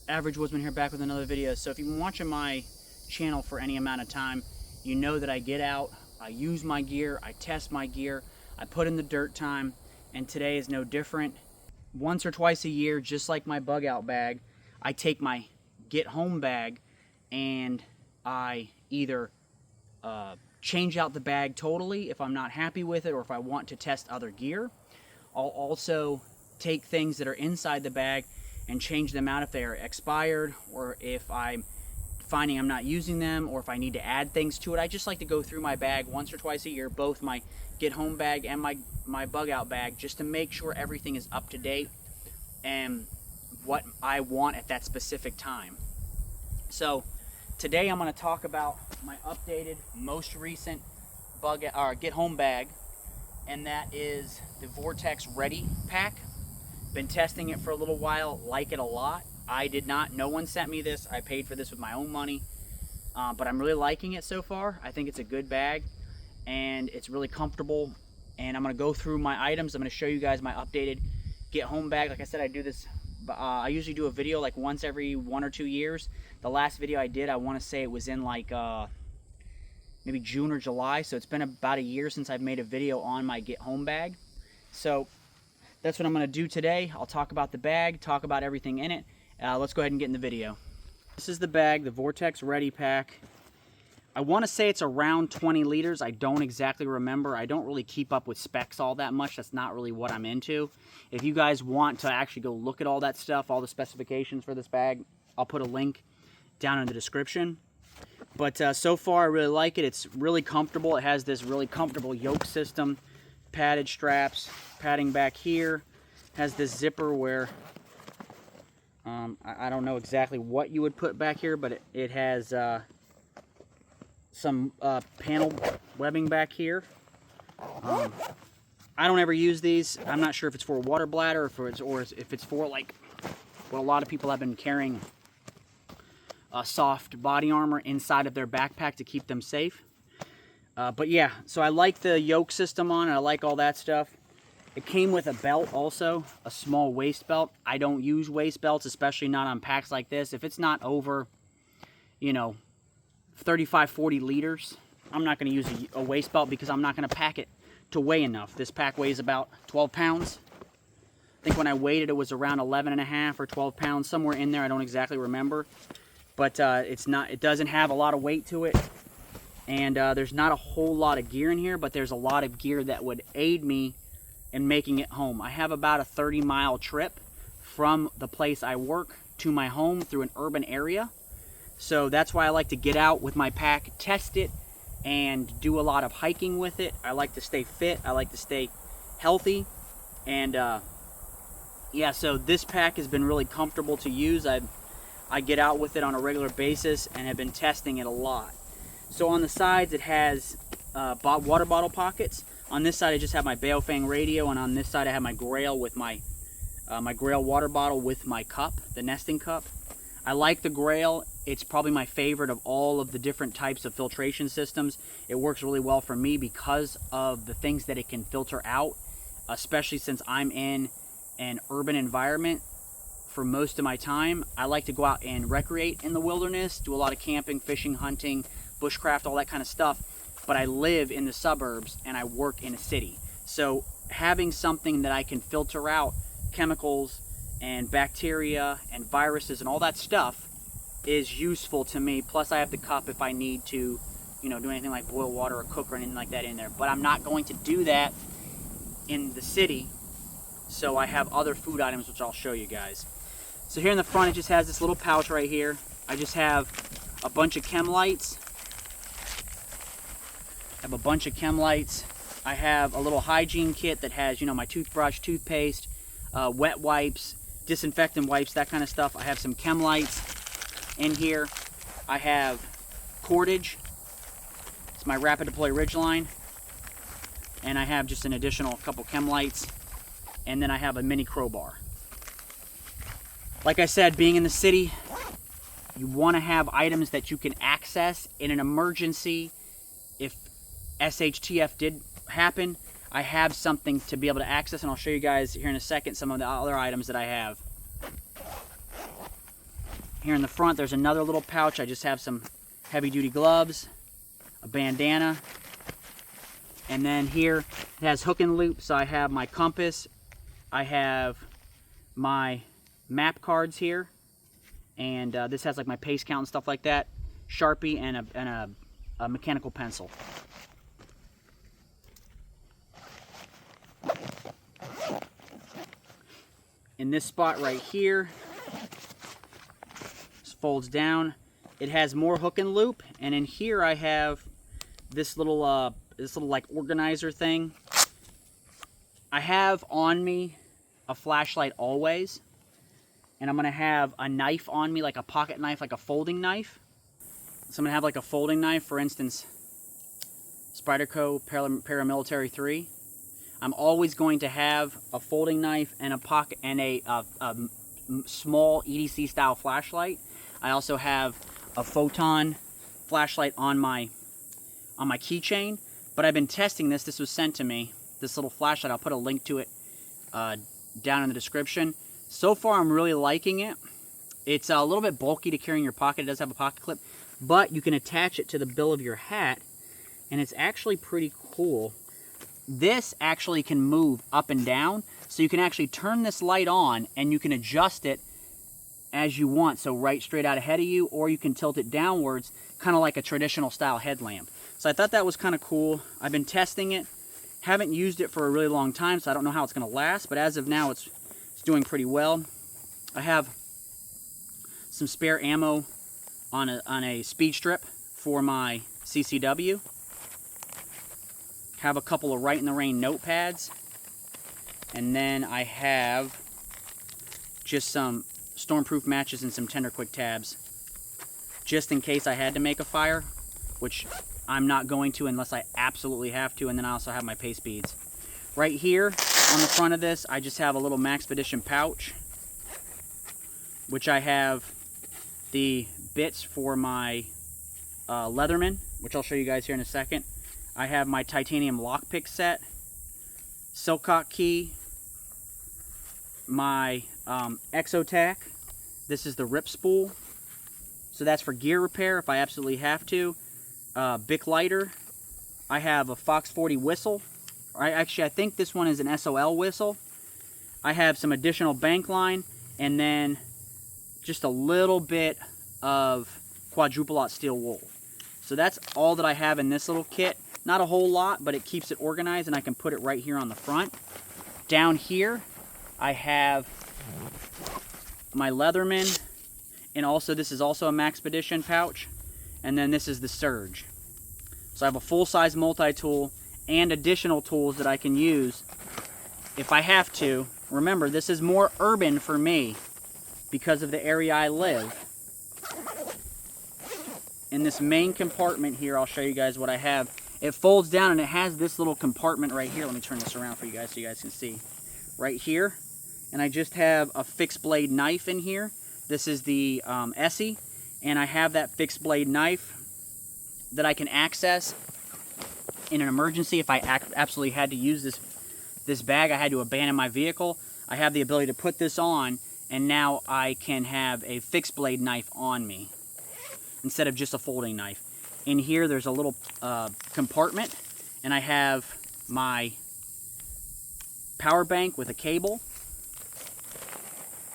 Average Woodsman here, back with another video. So if you've been watching my channel for any amount of time, you know that I get out, I use my gear, I test my gear, I put in the dirt time, and today is no different. Once or twice a year, just like my bug out bag, I take my get home bag and I either change out the bag totally if I'm not happy with it or if I want to test other gear. I'll also take things that are inside the bag and change them out if they are expired, or if I'm finding I'm not using them, or if I need to add things to it. I just like to go through my bag once or twice a year, both my get home bag and my bug out bag, just to make sure everything is up to date and what I want at that specific time. So today I'm going to talk about my updated, most recent get home bag, and that is the Vortex Ready pack. Been testing it for a little while, like it a lot. I did not, no one sent me this. I paid for this with my own money, but I'm really liking it so far. I think it's a good bag and it's really comfortable, and I'm gonna go through my items. I'm gonna show you guys my updated get home bag. Like I said, I do this, I usually do a video like once every 1 or 2 years. The last video I did, I wanna say it was in like maybe June or July, so it's been about a year since I've made a video on my get home bag. So that's what I'm going to do today. I'll talk about the bag, talk about everything in it. Let's go ahead and get in the video. This is the bag, the Vortex Ready pack. I want to say it's around 20 liters. I don't exactly remember. I don't really keep up with specs all that much. That's not really what I'm into. If you guys want to actually go look at all that stuff, all the specifications for this bag, I'll put a link down in the description. But so far I really like it. It's really comfortable. It has this really comfortable yoke system, padded straps, padding back here, has this zipper where I don't know exactly what you would put back here, but it has some panel webbing back here. I don't ever use these. I'm not sure if it's for a water bladder or if it's for like what a lot of people have been carrying, soft body armor inside of their backpack to keep them safe. But yeah, so I like the yoke system on it. I like all that stuff. It came with a belt also, a small waist belt. I don't use waist belts, especially not on packs like this. If it's not over, 35, 40 liters, I'm not going to use a waist belt because I'm not going to pack it to weigh enough. This pack weighs about 12 pounds. I think when I weighed it, it was around 11 and a half or 12 pounds, somewhere in there. I don't exactly remember. But it doesn't have a lot of weight to it. And there's not a whole lot of gear in here, but there's a lot of gear that would aid me in making it home. I have about a 30-mile trip from the place I work to my home through an urban area. So that's why I like to get out with my pack, test it, and do a lot of hiking with it. I like to stay fit. I like to stay healthy. And yeah, so this pack has been really comfortable to use. I get out with it on a regular basis and have been testing it a lot. So on the sides it has water bottle pockets. On this side I just have my Baofeng radio, and on this side I have my Grail with my Grail water bottle with my cup, the nesting cup. I like the Grail. It's probably my favorite of all of the different types of filtration systems. It works really well for me because of the things that it can filter out, especially since I'm in an urban environment for most of my time. I like to go out and recreate in the wilderness, do a lot of camping, fishing, hunting, bushcraft, all that kind of stuff. But I live in the suburbs and I work in a city. So having something that I can filter out chemicals and bacteria and viruses and all that stuff is useful to me. Plus I have the cup if I need to, do anything like boil water or cook or anything like that in there. But I'm not going to do that in the city. So I have other food items which I'll show you guys. So here in the front it just has this little pouch right here. I just have a bunch of chem lights. I have a little hygiene kit that has, my toothbrush, toothpaste, wet wipes, disinfectant wipes, that kind of stuff. I have some chem lights in here. I have cordage. It's my rapid deploy Ridgeline. And I have just an additional couple chem lights. And then I have a mini crowbar. Like I said, being in the city, you want to have items that you can access in an emergency. If SHTF did happen, I have something to be able to access, and I'll show you guys here in a second some of the other items that I have. Here in the front, there's another little pouch. I just have some heavy-duty gloves, a bandana, and then here it has hook and loop. So I have my compass, I have my map cards here, and this has like my pace count and stuff like that, Sharpie, and a mechanical pencil. In this spot right here, this folds down. It has more hook and loop, and in here I have this little like organizer thing. I have on me a flashlight always, and I'm gonna have a knife on me, like a pocket knife, like a folding knife. So I'm gonna have like a folding knife, for instance, Spyderco Paramilitary 3. I'm always going to have a folding knife and a pocket and a small EDC style flashlight. I also have a photon flashlight on my keychain, but I've been testing this. This was sent to me, this little flashlight. I'll put a link to it down in the description. So far, I'm really liking it. It's a little bit bulky to carry in your pocket. It does have a pocket clip, but you can attach it to the bill of your hat, and it's actually pretty cool. This actually can move up and down, so you can actually turn this light on and you can adjust it as you want, so right straight out ahead of you, or you can tilt it downwards, kind of like a traditional style headlamp. So I thought that was kind of cool. I've been testing it, haven't used it for a really long time, so I don't know how it's going to last, but as of now it's doing pretty well. I have some spare ammo on a speed strip for my CCW. Have a couple of Right in the Rain notepads, and then I have just some stormproof matches and some Tender Quick tabs, just in case I had to make a fire, which I'm not going to unless I absolutely have to. And then I also have my pace beads. Right here on the front of this, I just have a little Maxpedition pouch, which I have the bits for my Leatherman, which I'll show you guys here in a second. I have my titanium lockpick set, Silcock key, my Exotac. This is the rip spool, so that's for gear repair if I absolutely have to. Bic lighter. I have a Fox 40 whistle. Actually, I think this one is an SOL whistle. I have some additional bank line, and then just a little bit of quadruple-aught steel wool. So that's all that I have in this little kit. Not a whole lot, but it keeps it organized, and I can put it right here on the front. Down here, I have my Leatherman, and also this is also a Maxpedition pouch, and then this is the Surge. So I have a full-size multi-tool and additional tools that I can use if I have to. Remember, this is more urban for me because of the area I live. In this main compartment here, I'll show you guys what I have. It folds down, and it has this little compartment right here. Let me turn this around for you guys so you guys can see. Right here. And I just have a fixed blade knife in here. This is the Essie. And I have that fixed blade knife that I can access in an emergency. If I absolutely had to use this bag, I had to abandon my vehicle, I have the ability to put this on, and now I can have a fixed blade knife on me instead of just a folding knife. In here, there's a little compartment, and I have my power bank with a cable,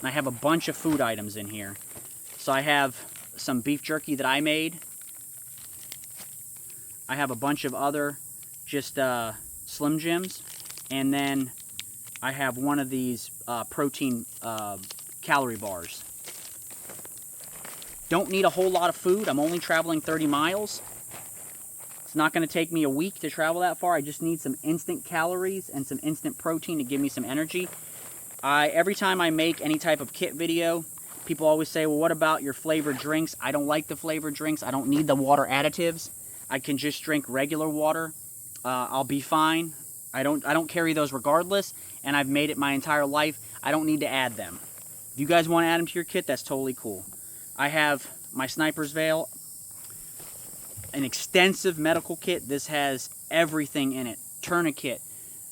and I have a bunch of food items in here. So I have some beef jerky that I made. I have a bunch of other just Slim Jims, and then I have one of these protein calorie bars. Don't need a whole lot of food. I'm only traveling 30 miles. It's not going to take me a week to travel that far. I just need some instant calories and some instant protein to give me some energy. Every time I make any type of kit video, people always say, well, what about your flavored drinks? I don't like the flavored drinks. I don't need the water additives. I can just drink regular water. I'll be fine. I don't carry those regardless, and I've made it my entire life. I don't need to add them. If you guys want to add them to your kit, that's totally cool. I have my sniper's veil, an extensive medical kit. This has everything in it. Tourniquet,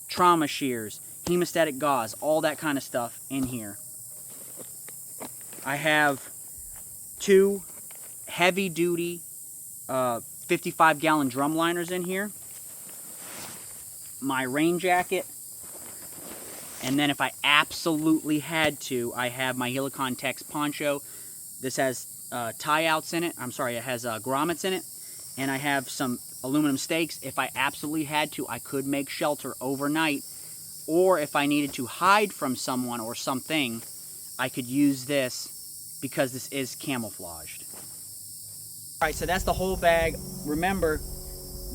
trauma shears, hemostatic gauze, all that kind of stuff in here. I have 2 heavy duty 55-gallon drum liners in here, my rain jacket, and then if I absolutely had to, I have my Helicon Tex poncho. This has tie-outs in it. I'm sorry, it has grommets in it, and I have some aluminum stakes. If I absolutely had to, I could make shelter overnight, or if I needed to hide from someone or something, I could use this because this is camouflaged. All right, so that's the whole bag. Remember,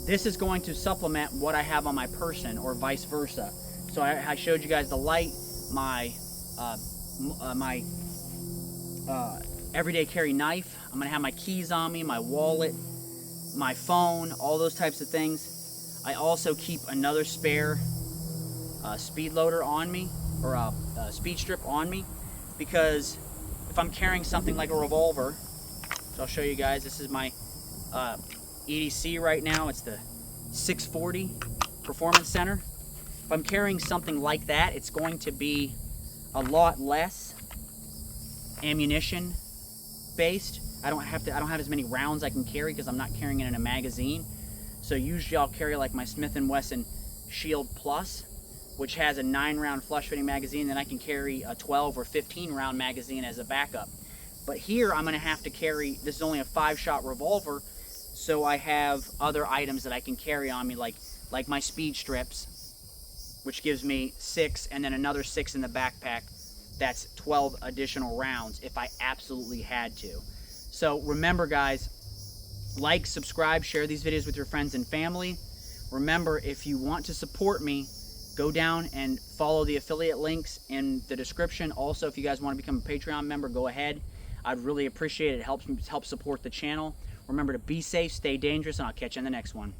this is going to supplement what I have on my person or vice versa. So I showed you guys the light, my everyday carry knife. I'm gonna have my keys on me, my wallet, my phone, all those types of things. I also keep another spare speed loader on me, or a speed strip on me, because if I'm carrying something like a revolver, so I'll show you guys, this is my EDC right now. It's the 640 Performance Center. If I'm carrying something like that, it's going to be a lot less ammunition based. I don't have as many rounds I can carry because I'm not carrying it in a magazine. So usually I'll carry like my Smith & Wesson Shield Plus, which has a 9-round flush fitting magazine. Then I can carry a 12 or 15 round magazine as a backup. But here I'm going to have to carry, this is only a 5-shot revolver, so I have other items that I can carry on me, like my speed strips, which gives me 6, and then another 6 in the backpack. That's 12 additional rounds if I absolutely had to. So remember, guys, like, subscribe, share these videos with your friends and family. Remember, if you want to support me, go down and follow the affiliate links in the description. Also, if you guys want to become a Patreon member, go ahead. I'd really appreciate it. It helps support the channel. Remember to be safe, stay dangerous, and I'll catch you in the next one.